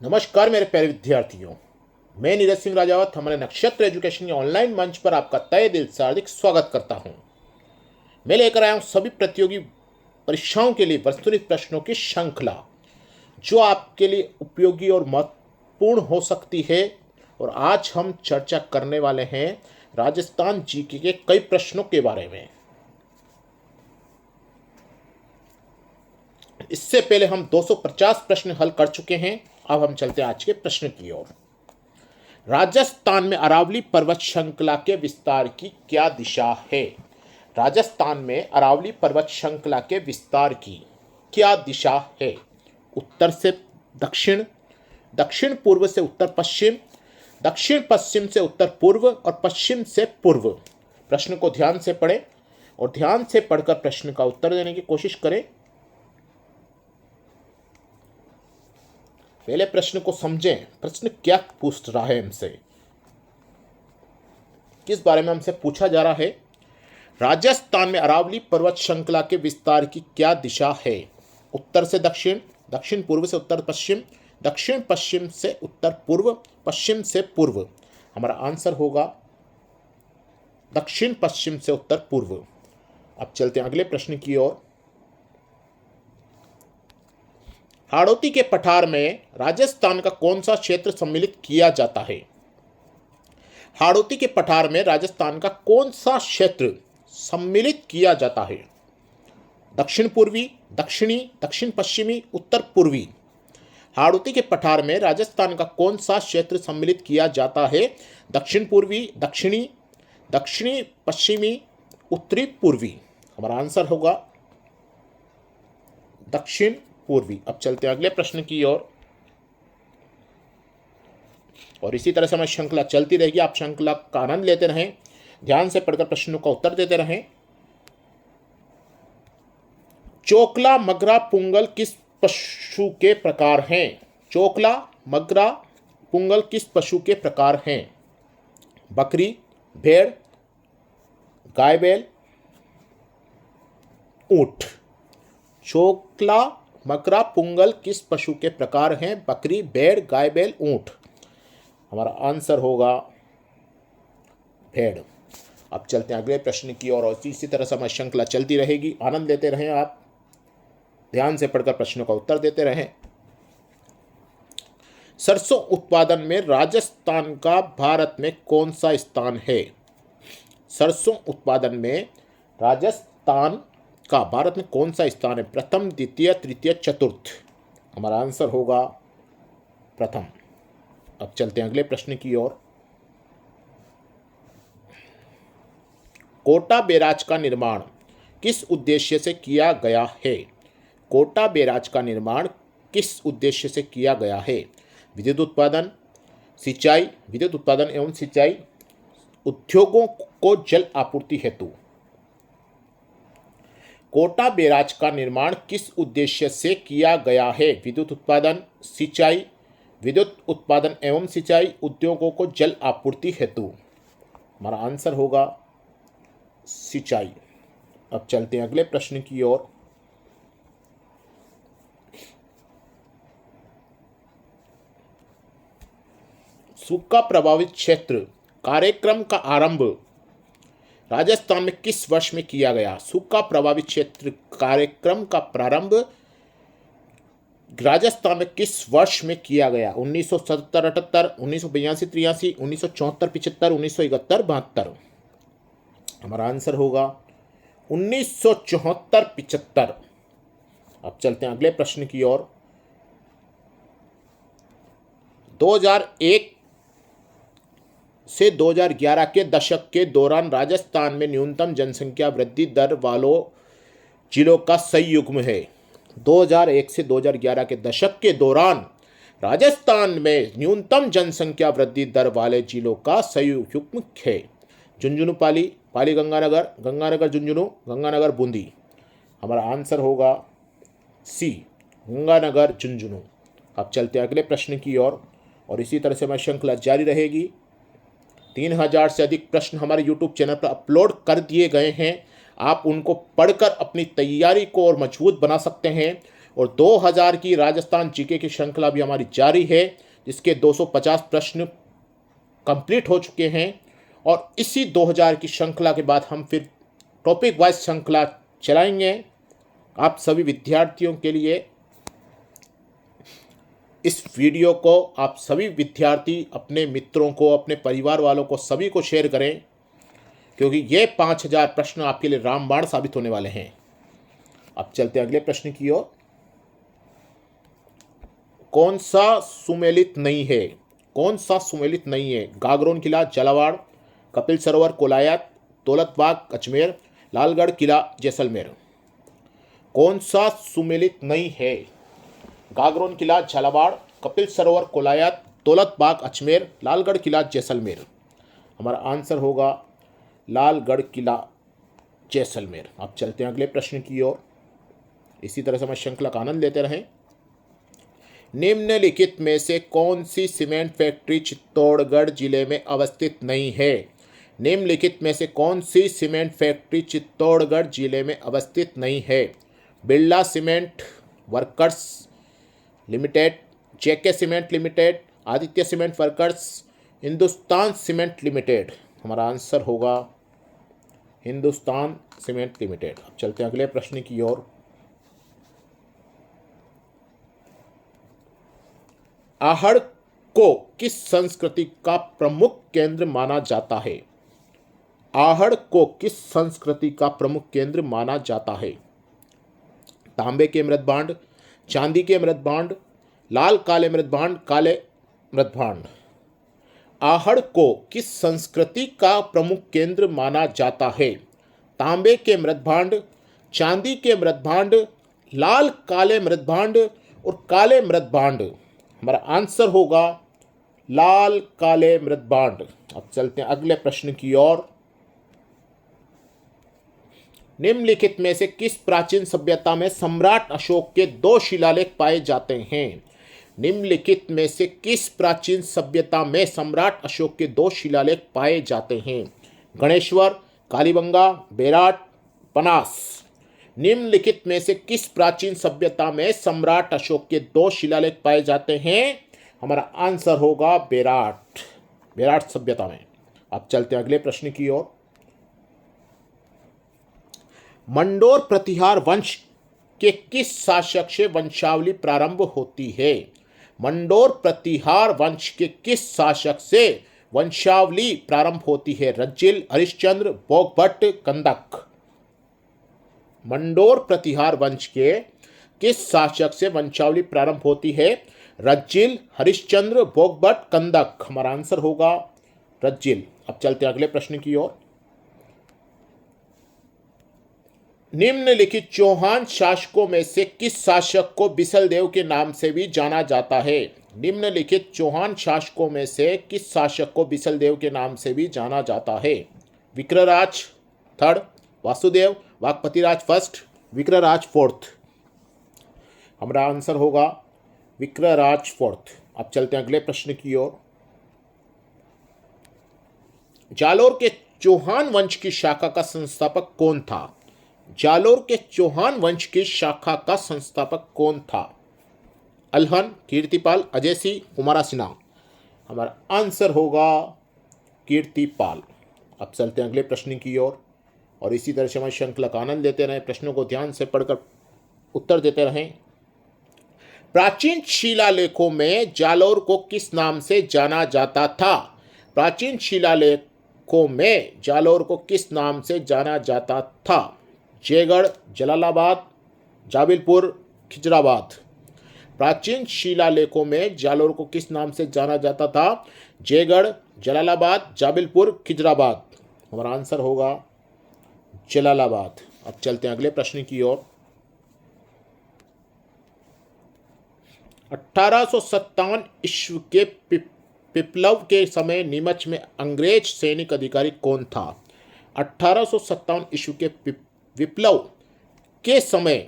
नमस्कार मेरे प्यारे विद्यार्थियों। मैं नीरज सिंह राजावत हमारे नक्षत्र एजुकेशन के ऑनलाइन मंच पर आपका तहे दिल से हार्दिक स्वागत करता हूं। मैं लेकर आया हूं सभी प्रतियोगी परीक्षाओं के लिए वस्तुनिष्ठ प्रश्नों की श्रृंखला, जो आपके लिए उपयोगी और महत्वपूर्ण हो सकती है। और आज हम चर्चा करने वाले हैं राजस्थान जीके के कई प्रश्नों के बारे में। इससे पहले हम 250 प्रश्न हल कर चुके हैं। अब हम चलते हैं आज के प्रश्न की ओर। राजस्थान में अरावली पर्वत श्रृंखला के विस्तार की क्या दिशा है? राजस्थान में अरावली पर्वत श्रृंखला के विस्तार की क्या दिशा है? उत्तर से दक्षिण, दक्षिण पूर्व से उत्तर पश्चिम, दक्षिण पश्चिम से उत्तर पूर्व और पश्चिम से पूर्व। प्रश्न को ध्यान से पढ़ें और ध्यान से पढ़कर प्रश्न का उत्तर देने की कोशिश करें। पहले प्रश्न को समझें। प्रश्न क्या पूछ रहा है हमसे, किस बारे में हमसे पूछा जा रहा है? राजस्थान में अरावली पर्वत श्रृंखला के विस्तार की क्या दिशा है? उत्तर से दक्षिण, दक्षिण पूर्व से उत्तर पश्चिम, दक्षिण पश्चिम से उत्तर पूर्व, पश्चिम से पूर्व। हमारा आंसर होगा दक्षिण पश्चिम से उत्तर पूर्व। अब चलते हैं अगले प्रश्न की ओर। हाड़ौती के पठार में राजस्थान का कौन सा क्षेत्र सम्मिलित किया जाता है? हाड़ौती के पठार में राजस्थान का कौन सा क्षेत्र सम्मिलित किया जाता है? दक्षिण पूर्वी, दक्षिणी, दक्षिण पश्चिमी, उत्तर पूर्वी। हाड़ौती के पठार में राजस्थान का कौन सा क्षेत्र सम्मिलित किया जाता है? दक्षिण पूर्वी, दक्षिणी, दक्षिणी पश्चिमी, उत्तरी पूर्वी। हमारा आंसर होगा दक्षिण पूर्वी। अब चलते हैं अगले प्रश्न की ओर। और इसी तरह से हमारी श्रृंखला चलती रहेगी। आप श्रृंखला का आनंद लेते रहें, ध्यान से पढ़कर प्रश्नों का उत्तर देते रहें। चोकला, मगरा, पुंगल किस पशु के प्रकार हैं? चोकला, मगरा, पुंगल किस पशु के प्रकार हैं? बकरी, भेड़, गाय बैल, ऊंट। चोकला, मगरा, पुंगल किस पशु के प्रकार हैं? बकरी, भेड़, गाय बैल, ऊंट। हमारा आंसर होगा भेड़। अब चलते हैं अगले प्रश्न की ओर। और इसी तरह से हमारी श्रृंखला चलती रहेगी। आनंद लेते रहें, आप ध्यान से पढ़कर प्रश्नों का उत्तर देते रहें। सरसों उत्पादन में राजस्थान का भारत में कौन सा स्थान है? सरसों उत्पादन में राजस्थान का भारत में कौन सा स्थान है? प्रथम, द्वितीय, तृतीय, चतुर्थ। हमारा आंसर होगा प्रथम। अब चलते हैं अगले प्रश्न की ओर। कोटा बैराज का निर्माण किस उद्देश्य से किया गया है? कोटा बैराज का निर्माण किस उद्देश्य से किया गया है? विद्युत उत्पादन, सिंचाई, विद्युत उत्पादन एवं सिंचाई, उद्योगों को जल आपूर्ति हेतु। कोटा बैराज का निर्माण किस उद्देश्य से किया गया है? विद्युत उत्पादन, सिंचाई, विद्युत उत्पादन एवं सिंचाई, उद्योगों को जल आपूर्ति हेतु। हमारा आंसर होगा सिंचाई। अब चलते हैं अगले प्रश्न की ओर। सूखा प्रभावित क्षेत्र कार्यक्रम का आरंभ राजस्थान में किस वर्ष में किया गया? सूखा प्रभावित क्षेत्र कार्यक्रम का प्रारंभ राजस्थान में किस वर्ष में किया गया? 1977, 78, 1982, 83, 1974, 75, 1971, 72। हमारा आंसर होगा 1974, 75। अब चलते हैं अगले प्रश्न की ओर। 2001 से 2011 के दशक के दौरान राजस्थान में न्यूनतम जनसंख्या वृद्धि दर वालों जिलों का संयुग्म है। 2001 से 2011 के दशक के दौरान राजस्थान में न्यूनतम जनसंख्या वृद्धि दर वाले जिलों का संयुग्म है। झुंझुनू, पाली, पाली गंगानगर, गंगानगर झुंझुनू, गंगानगर बूंदी। हमारा आंसर होगा सी, गंगानगर झुंझुनू। अब चलते हैं अगले प्रश्न की ओर। और इसी तरह से हमारी श्रृंखला जारी रहेगी। 3000 से अधिक प्रश्न हमारे YouTube चैनल पर अपलोड कर दिए गए हैं। आप उनको पढ़कर अपनी तैयारी को और मजबूत बना सकते हैं। और 2000 की राजस्थान जीके की श्रृंखला भी हमारी जारी है, जिसके 250 प्रश्न कंप्लीट हो चुके हैं। और इसी 2000 की श्रृंखला के बाद हम फिर टॉपिक वाइज श्रृंखला चलाएंगे आप सभी विद्यार्थियों के लिए। इस वीडियो को आप सभी विद्यार्थी अपने मित्रों को, अपने परिवार वालों को, सभी को शेयर करें, क्योंकि ये 5000 प्रश्न आपके लिए रामबाण साबित होने वाले हैं। अब चलते हैं अगले प्रश्न की ओर। कौन सा सुमेलित नहीं है? कौन सा सुमेलित नहीं है? गागरोन किला झालावाड़, कपिल सरोवर कोलायत, दौलत बाग अजमेर, लालगढ़ किला जैसलमेर। कौन सा सुमेलित नहीं है? गागरोन किला झालावाड़, कपिल सरोवर कोलायत, दौलत बाग अजमेर, लालगढ़ किला जैसलमेर। हमारा आंसर होगा लालगढ़ किला जैसलमेर। अब चलते हैं अगले प्रश्न की ओर। इसी तरह से हम श्रृंखला का आनंद लेते रहें। निम्नलिखित में से कौन सी सीमेंट फैक्ट्री चित्तौड़गढ़ जिले में अवस्थित नहीं है? निम्नलिखित में से कौन सी सीमेंट फैक्ट्री चित्तौड़गढ़ जिले में अवस्थित नहीं है? Birla cement workers limited, JK cement limited, Aditya cement workers, Hindustan cement limited. हमारा आंसर होगा हिंदुस्तान सीमेंट लिमिटेड। अब चलते हैं अगले प्रश्न की ओर। आहड़ को किस संस्कृति का प्रमुख केंद्र माना जाता है? आहड़ को किस संस्कृति का प्रमुख केंद्र माना जाता है? तांबे के मृदभांड, चांदी के मृदभांड, लाल काले मृदभांड, काले मृदभांड। आहड़ को किस संस्कृति का प्रमुख केंद्र माना जाता है? तांबे के मृदभांड, चांदी के मृदभांड, लाल काले मृदभांड और काले मृदभांड। हमारा आंसर होगा लाल काले मृदभांड। अब चलते हैं अगले प्रश्न की ओर। निम्नलिखित में से किस प्राचीन सभ्यता में सम्राट अशोक के 2 शिलालेख पाए जाते हैं? निम्नलिखित में से किस प्राचीन सभ्यता में सम्राट अशोक के 2 शिलालेख पाए जाते हैं? गणेश्वर, कालीबंगा, बेराट, पनास। निम्नलिखित में से किस प्राचीन सभ्यता में सम्राट अशोक के 2 शिलालेख पाए जाते हैं? हमारा आंसर होगा बेराट, बेराट सभ्यता में। अब चलते हैं अगले प्रश्न की ओर। मंडोर प्रतिहार वंश के किस शासक से वंशावली प्रारंभ होती है? मंडोर प्रतिहार वंश के किस शासक से वंशावली प्रारंभ होती है? रज्जिल, हरिश्चंद्र, भोगभट्ट, कंदक। मंडोर प्रतिहार वंश के किस शासक से वंशावली प्रारंभ होती है? रज्जिल, हरिश्चंद्र, भोगभट्ट, कंदक। हमारा आंसर होगा रज्जिल। अब चलते हैं अगले प्रश्न की ओर। निम्नलिखित चौहान शासकों में से किस शासक को बिसलदेव के नाम से भी जाना जाता है? निम्नलिखित चौहान शासकों में से किस शासक को बिसलदेव के नाम से भी जाना जाता है? विक्रराज थर्ड, वासुदेव, वाकपतिराज फर्स्ट, विक्रराज फोर्थ। हमारा आंसर होगा विक्रराज फोर्थ। अब चलते हैं अगले प्रश्न की ओर। जालोर के चौहान वंश की शाखा का संस्थापक कौन था? जालोर के चौहान वंश की शाखा का संस्थापक कौन था? अलहन, कीर्तिपाल, अजय सिंह, कुमारा सिन्हा। हमारा आंसर होगा कीर्तिपाल। अब चलते हैं अगले प्रश्न की ओर और इसी तरह से हमारी श्रृंखला का आनंद लेते रहें, प्रश्नों को ध्यान से पढ़कर उत्तर देते रहें। प्राचीन शिलालेखों में जालोर को किस नाम से जाना जाता था? प्राचीन शिलालेखों में जालोर को किस नाम से जाना जाता था? जयगढ़, जलालाबाद, जाबिलपुर, खिजराबाद। प्राचीन शिलालेखों में जालोर को किस नाम से जाना जाता था? जयगढ़, जलालाबाद, जाबिलपुर, खिजराबाद। हमारा आंसर होगा जलालाबाद। अब चलते हैं अगले प्रश्न की ओर। 1857 ईस्वी के विप्लव के समय नीमच में अंग्रेज सैनिक अधिकारी कौन था? 1857 ईस्वी के विप्लव के समय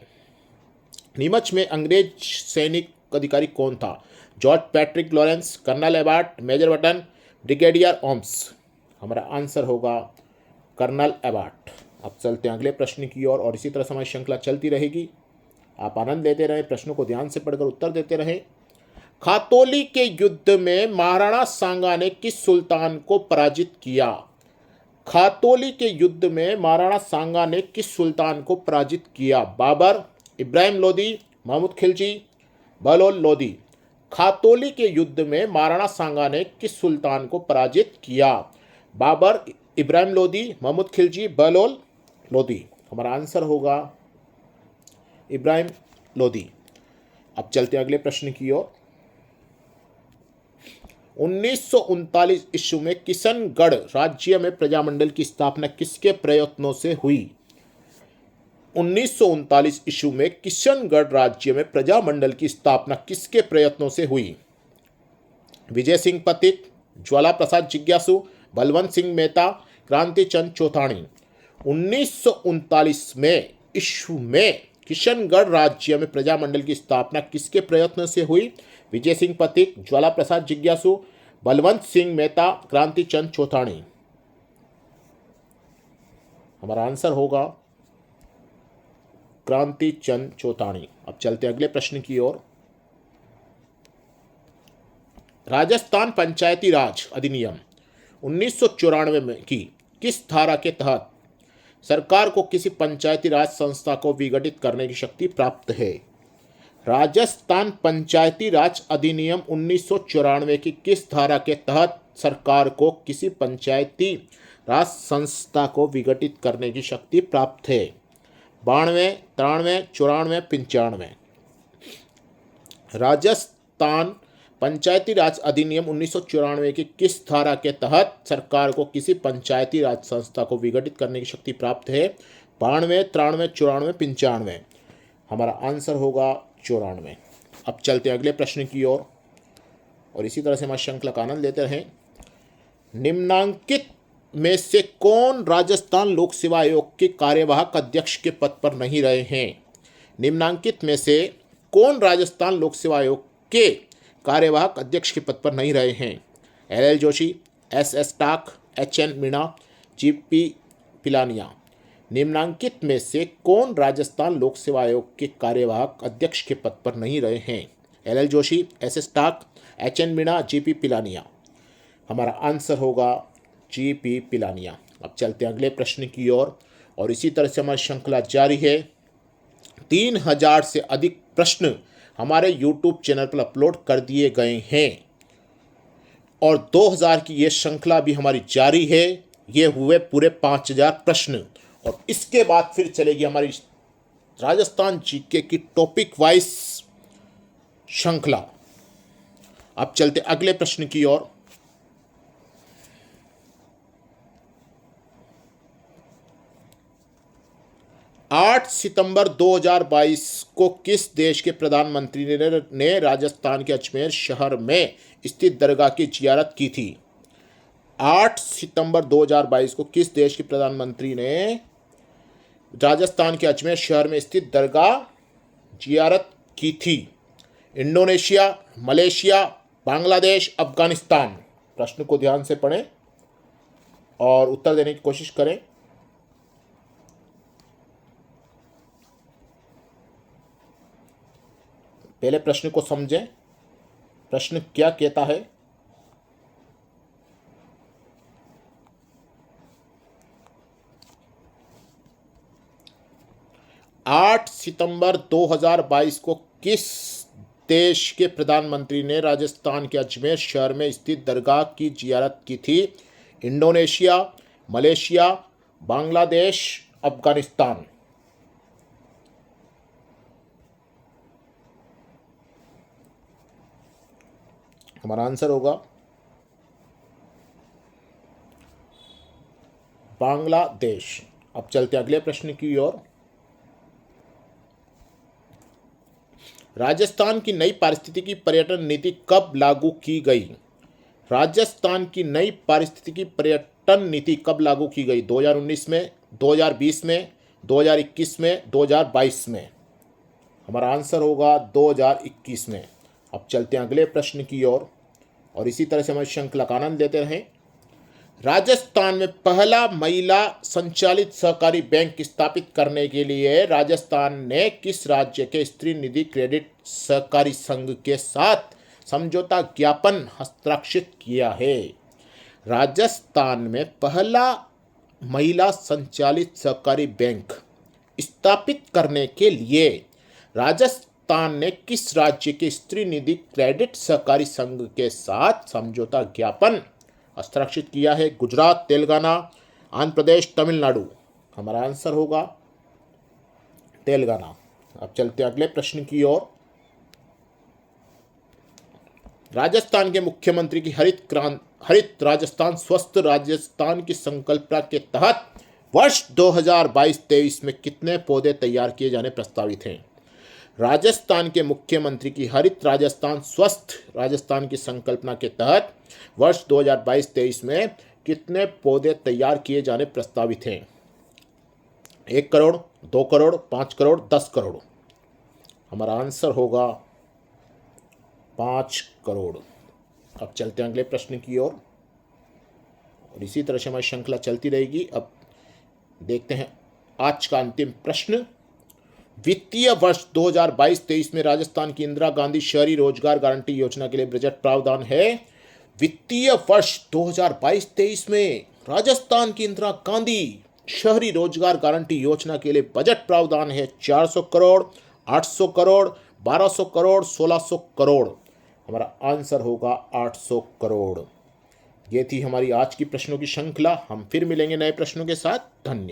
नीमच में अंग्रेज सैनिक अधिकारी कौन था? George Patrick Lawrence, colonel Abbott, major Burton, brigadier Holmes. हमारा आंसर होगा कर्नल एबार्ट। अब चलते हैं अगले प्रश्न की ओर और इसी तरह से हमारी श्रृंखला चलती रहेगी। आप आनंद लेते रहें, प्रश्नों को ध्यान से पढ़कर उत्तर देते रहें। खातौली के युद्ध में महाराणा सांगा ने किस सुल्तान को पराजित किया? खातौली के युद्ध में महाराणा सांगा ने किस सुल्तान को पराजित किया? बाबर, इब्राहिम लोदी, महमूद खिलजी, बहलोल लोदी। खातौली के युद्ध में महाराणा सांगा ने किस सुल्तान को पराजित किया? बाबर, इब्राहिम लोदी, महमूद खिलजी, बहलोल लोदी। हमारा आंसर होगा इब्राहिम लोदी। अब चलते हैं अगले प्रश्न की ओर। 1939 ईस्वी में किशनगढ़ राज्य में प्रजामंडल की स्थापना किसके प्रयत्नों से हुई? 1939 ईस्वी में किशनगढ़ राज्य में प्रजामंडल की स्थापना किसके प्रयत्नों से हुई? विजय सिंह पथिक, ज्वाला प्रसाद जिज्ञासु, बलवंत सिंह मेहता, क्रांति चंद चौथानी। 1939 में ईस्वी में किशनगढ़ राज्य में प्रजामंडल की स्थापना किसके प्रयत्न से हुई? विजय सिंह पथिक, ज्वाला प्रसाद जिज्ञासु, बलवंत सिंह मेहता, क्रांति चंद चौथानी। हमारा आंसर होगा क्रांति चंद चौथानी। अब चलते अगले प्रश्न की ओर। राजस्थान पंचायती राज अधिनियम 1994 में की किस धारा के तहत सरकार को किसी पंचायती राज संस्था को विघटित करने की शक्ति प्राप्त है? राजस्थान पंचायती राज अधिनियम 1994 की किस धारा के तहत सरकार को किसी पंचायती राज संस्था को विघटित करने की शक्ति प्राप्त है? 92, 93, 94, 95। राजस्थान पंचायती राज अधिनियम 1994 की किस धारा के तहत सरकार को किसी पंचायती राज संस्था को विघटित करने की शक्ति प्राप्त है? 92, 93, 94, 95। हमारा आंसर होगा 94। अब चलते हैं अगले प्रश्न की ओर और इसी तरह से हमारी श्रृंखला का आनंद लेते रहें। निम्नांकित में से कौन राजस्थान लोक सेवा आयोग के कार्यवाहक अध्यक्ष के पद पर नहीं रहे हैं? निम्नांकित में से कौन राजस्थान लोक सेवा आयोग के कार्यवाहक अध्यक्ष के पद पर नहीं रहे हैं? LL जोशी, SS टाक, HN मीणा, GP पिलानिया। निम्नांकित में से कौन राजस्थान लोक सेवा आयोग के कार्यवाहक अध्यक्ष के पद पर नहीं रहे हैं? LL जोशी, SS टाक, HN मीणा, GP पिलानिया। हमारा आंसर होगा GP पिलानिया। अब चलते हैं अगले प्रश्न की ओर और इसी तरह से हमारी श्रृंखला जारी है। 3000 से अधिक प्रश्न हमारे YouTube चैनल पर अपलोड कर दिए गए हैं और 2000 की ये श्रृंखला भी हमारी जारी है। ये हुए पूरे 5000 प्रश्न और इसके बाद फिर चलेगी हमारी राजस्थान जीके की टॉपिक वाइज श्रृंखला। अब चलते अगले प्रश्न की ओर। 8 सितंबर 2022 को किस देश के प्रधानमंत्री ने राजस्थान के अजमेर शहर में स्थित दरगाह की जियारत की थी? 8 सितंबर 2022 को किस देश के प्रधानमंत्री ने राजस्थान के अजमेर शहर में स्थित दरगाह जियारत की थी? Indonesia, Malaysia, Bangladesh, Afghanistan. प्रश्न को ध्यान से पढ़ें और उत्तर देने की कोशिश करें। पहले प्रश्न को समझें, प्रश्न क्या कहता है। आठ सितंबर 2022 को किस देश के प्रधानमंत्री ने राजस्थान के अजमेर शहर में स्थित दरगाह की जियारत की थी? Indonesia, Malaysia, Bangladesh, Afghanistan. हमारा आंसर होगा बांग्लादेश। अब चलते अगले प्रश्न की ओर। राजस्थान की नई पारिस्थितिकी पर्यटन नीति कब लागू की गई? राजस्थान की नई पारिस्थितिकी पर्यटन नीति कब लागू की गई? 2019 में, 2020 में, 2021 में, 2022 में। हमारा आंसर होगा 2021 में। अब चलते हैं अगले प्रश्न की ओर और इसी तरह से हमारी श्रृंखला का आनंद लेते रहें। राजस्थान में पहला महिला संचालित सहकारी बैंक स्थापित करने के लिए राजस्थान ने किस राज्य के स्त्री निधि क्रेडिट सहकारी संघ के साथ समझौता ज्ञापन हस्ताक्षरित किया है? राजस्थान में पहला महिला संचालित सहकारी बैंक स्थापित करने के लिए राजस्थान ने किस राज्य के स्त्री निधि क्रेडिट सहकारी संघ के साथ समझौता ज्ञापन हस्ताक्षरित किया है? गुजरात, तेलंगाना, आंध्र प्रदेश, तमिलनाडु। हमारा आंसर होगा तेलंगाना। अब चलते हैं अगले प्रश्न की ओर। राजस्थान के मुख्यमंत्री की हरित राजस्थान स्वस्थ राजस्थान की संकल्पना के तहत वर्ष 2022-23 में कितने पौधे तैयार किए जाने प्रस्तावित हैं? राजस्थान के मुख्यमंत्री की हरित राजस्थान स्वस्थ राजस्थान की संकल्पना के तहत वर्ष 2022-23 में कितने पौधे तैयार किए जाने प्रस्तावित हैं? 1 करोड़, 2 करोड़, 5 करोड़, 10 करोड़। हमारा आंसर होगा 5 करोड़। अब चलते हैं अगले प्रश्न की ओर और इसी तरह से हमारी श्रृंखला चलती रहेगी। अब देखते हैं आज का अंतिम प्रश्न। वित्तीय वर्ष 2022-23 में राजस्थान की इंदिरा गांधी शहरी रोजगार गारंटी योजना के लिए बजट प्रावधान है। वित्तीय वर्ष 2022-23 में राजस्थान की इंदिरा गांधी शहरी रोजगार गारंटी योजना के लिए बजट प्रावधान है 400 करोड़, 800 करोड़, 1200 करोड़, 1600 करोड़। हमारा आंसर होगा 800 करोड़। ये थी हमारी आज की प्रश्नों की श्रृंखला। हम फिर मिलेंगे नए प्रश्नों के साथ। धन्यवाद।